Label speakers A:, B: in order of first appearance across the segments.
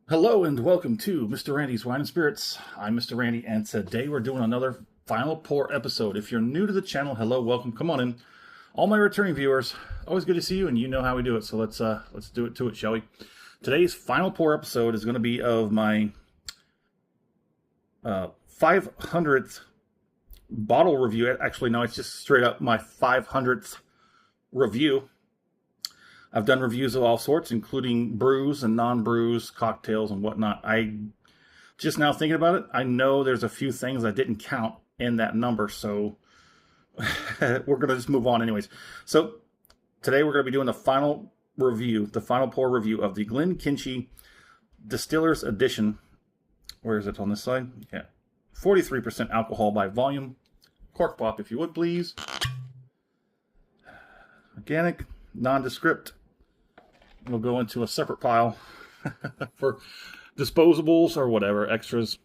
A: Hello and welcome to Mr. Randy's Wine and Spirits. I'm Mr. Randy, and today we're doing another final pour episode. If you're new to the channel, hello, welcome, come on in. All my returning viewers, always good to see you, and you know how we do it. So let's do it to it, shall we? Today's final pour episode is going to be of my 500th bottle review. Actually, no, it's just straight up my 500th review. I've done reviews of all sorts, including brews and non-brews, cocktails and whatnot. I just now thinking about it, I know there's a few things I didn't count in that number, so we're going to just move on anyways. So today we're going to be doing the final review, the final pour review of the Glenkinchie Distillers edition. Where is it on this side? Yeah. 43% alcohol by volume. Cork pop, if you would, please. Organic, nondescript. We'll go into a separate pile for disposables or whatever, extras.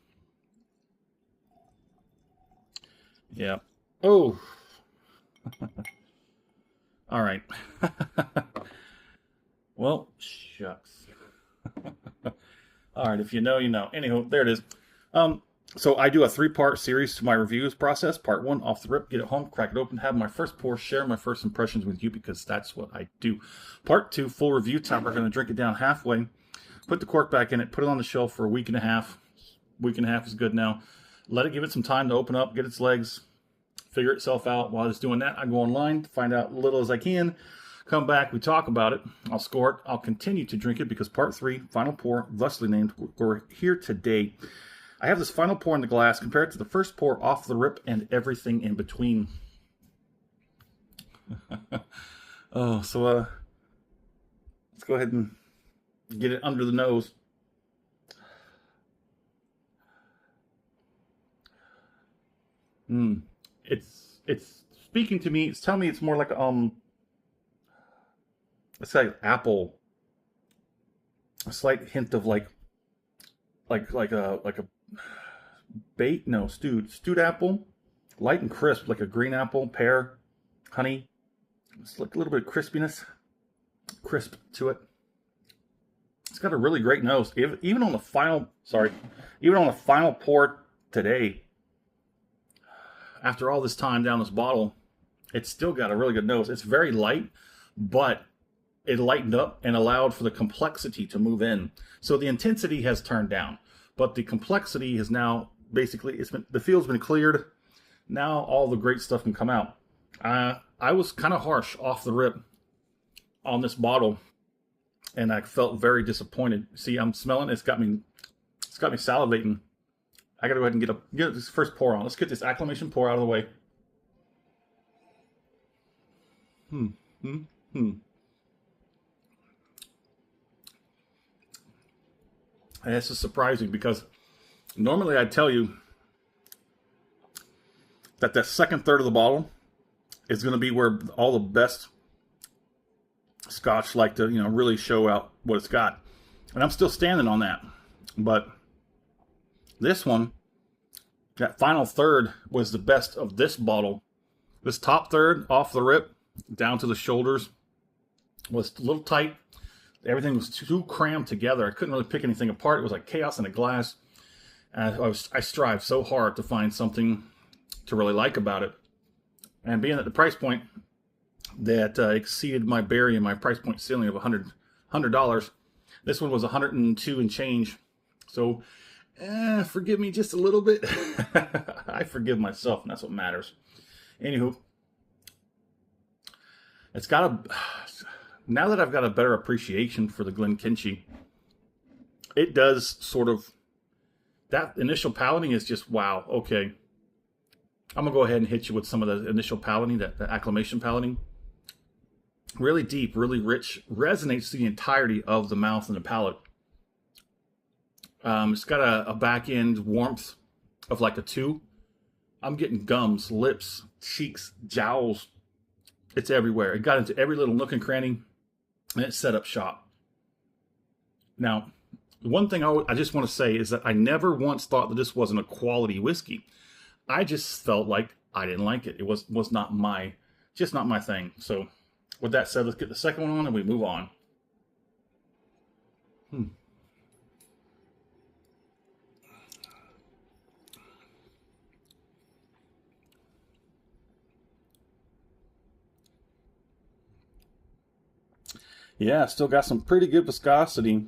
A: Yeah. Oh. All right. Well, shucks. All right, if you know, you know. Anywho, there it is. So I do a 3-part series to my reviews process. Part 1, off the rip, get it home, crack it open, have my first pour, share my first impressions with you because that's what I do. Part 2, full review time. We're going to drink it down halfway, put the cork back in it, put it on the shelf for a week and a half. Week and a half is good now. Let it give it some time to open up, get its legs, figure itself out. While it's doing that, I go online to find out little as I can. Come back, we talk about it. I'll score it. I'll continue to drink it because Part 3, final pour, thusly named, we're here today. I have this final pour in the glass compared to the first pour off the rip and everything in between. Oh, so let's go ahead and get it under the nose. It's speaking to me. It's telling me it's more like let's say apple. A slight hint of like a bait, no, stewed apple, light and crisp, like a green apple, pear, honey. It's like a little bit of crispiness, crisp to it. It's got a really great nose. Even on the final pour today, after all this time down this bottle, it's still got a really good nose. It's very light, but it lightened up and allowed for the complexity to move in. So the intensity has turned down, but the complexity is now basically, the field's been cleared. Now all the great stuff can come out. I was kind of harsh off the rip on this bottle, and I felt very disappointed. See, I'm smelling. It's got me salivating. I gotta go ahead and get this first pour on. Let's get this acclamation pour out of the way. And this is surprising because normally I'd tell you that the second third of the bottle is going to be where all the best Scotch like to, really show out what it's got. And I'm still standing on that. But this one, that final third was the best of this bottle. This top third off the rip down to the shoulders was a little tight. Everything was too crammed together. I couldn't really pick anything apart. It was like chaos in a glass. And I strive so hard to find something to really like about it. And being at the price point that exceeded my berry and my price point ceiling of $100, this one was $102 and change. So, forgive me just a little bit. I forgive myself, and that's what matters. Anywho, it's got now that I've got a better appreciation for the Glenkinchie, it does sort of, that initial palating is just, wow, okay. I'm going to go ahead and hit you with some of the initial palating, the acclamation palating. Really deep, really rich, resonates through the entirety of the mouth and the palate. It's got a back end warmth of like a 2. I'm getting gums, lips, cheeks, jowls. It's everywhere. It got into every little nook and cranny, and it set up shop. Now, one thing I just want to say is that I never once thought that this wasn't a quality whiskey. I just felt like I didn't like it. It was not just not my thing. So with that said, let's get the second one on and we move on. Yeah, still got some pretty good viscosity.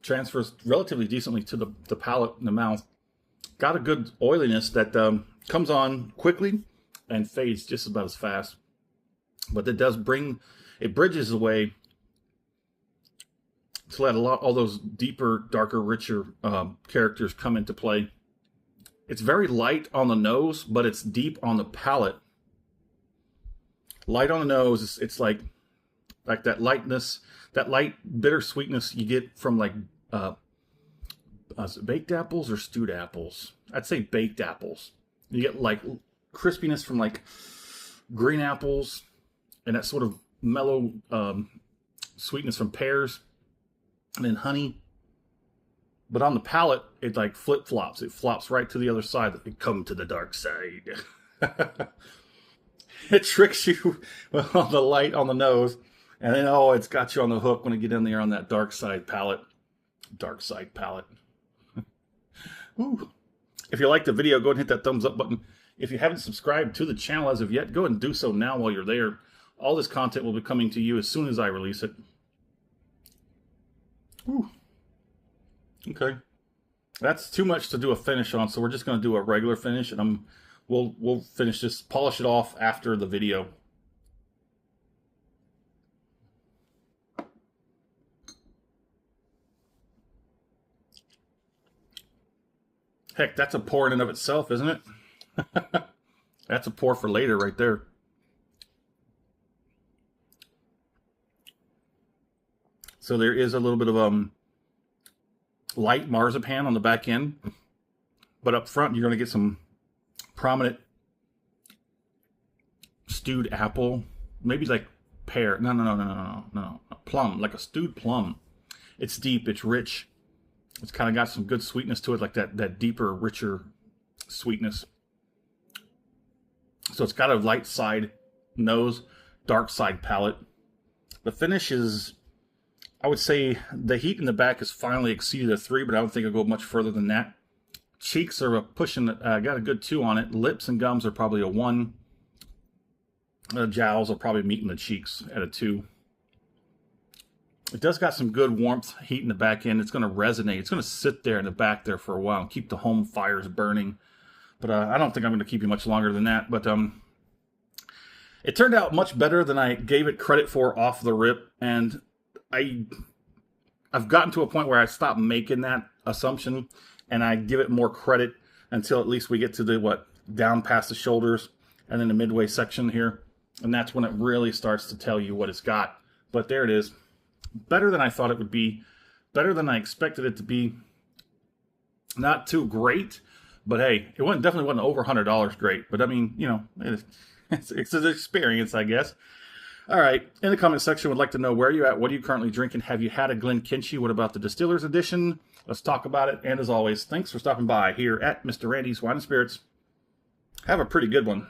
A: Transfers relatively decently to the palate and the mouth. Got a good oiliness that comes on quickly and fades just about as fast. But it does bring, it bridges away to let all those deeper, darker, richer characters come into play. It's very light on the nose, but it's deep on the palate. Light on the nose, it's like that lightness, that light bitter sweetness you get from like baked apples or stewed apples. I'd say baked apples. You get like crispiness from like green apples and that sort of mellow sweetness from pears and then honey. But on the palate, it like flip-flops. It flops right to the other side. It come to the dark side. It tricks you on the light on the nose. And then, oh, it's got you on the hook when you get in there on that dark side palate. Dark side palate. Ooh. If you liked the video, go ahead and hit that thumbs up button. If you haven't subscribed to the channel as of yet, go ahead and do so now while you're there. All this content will be coming to you as soon as I release it. Ooh. Okay. That's too much to do a finish on, so we're just going to do a regular finish, and we'll finish this, polish it off after the video. Heck, that's a pour in and of itself, isn't it? That's a pour for later right there. So there is a little bit of light marzipan on the back end, but up front you're going to get some prominent stewed apple, maybe like pear. No, plum, like a stewed plum. It's deep, it's rich. It's kind of got some good sweetness to it, like that deeper, richer sweetness. So it's got a light side nose, dark side palate. The finish is, I would say the heat in the back has finally exceeded a 3, but I don't think it'll go much further than that. Cheeks are pushing, got a good 2 on it. Lips and gums are probably a 1. Jowls will probably meet in the cheeks at a 2. It does got some good warmth, heat in the back end. It's going to resonate. It's going to sit there in the back there for a while and keep the home fires burning. But I don't think I'm going to keep you much longer than that. But it turned out much better than I gave it credit for off the rip. And I've gotten to a point where I stopped making that assumption, and I give it more credit until at least we get to the down past the shoulders and then the midway section here, and that's when it really starts to tell you what it's got. But there it is, better than I thought it would be, better than I expected it to be. Not too great, but hey, it definitely wasn't over $100 great. But I mean, you know, it's an experience, I guess. All right, in the comment section, would like to know where you're at. What are you currently drinking? Have you had a Glenkinchie? What about the Distillers Edition? Let's talk about it. And as always, thanks for stopping by here at Mr. Randy's Wine and Spirits. Have a pretty good one.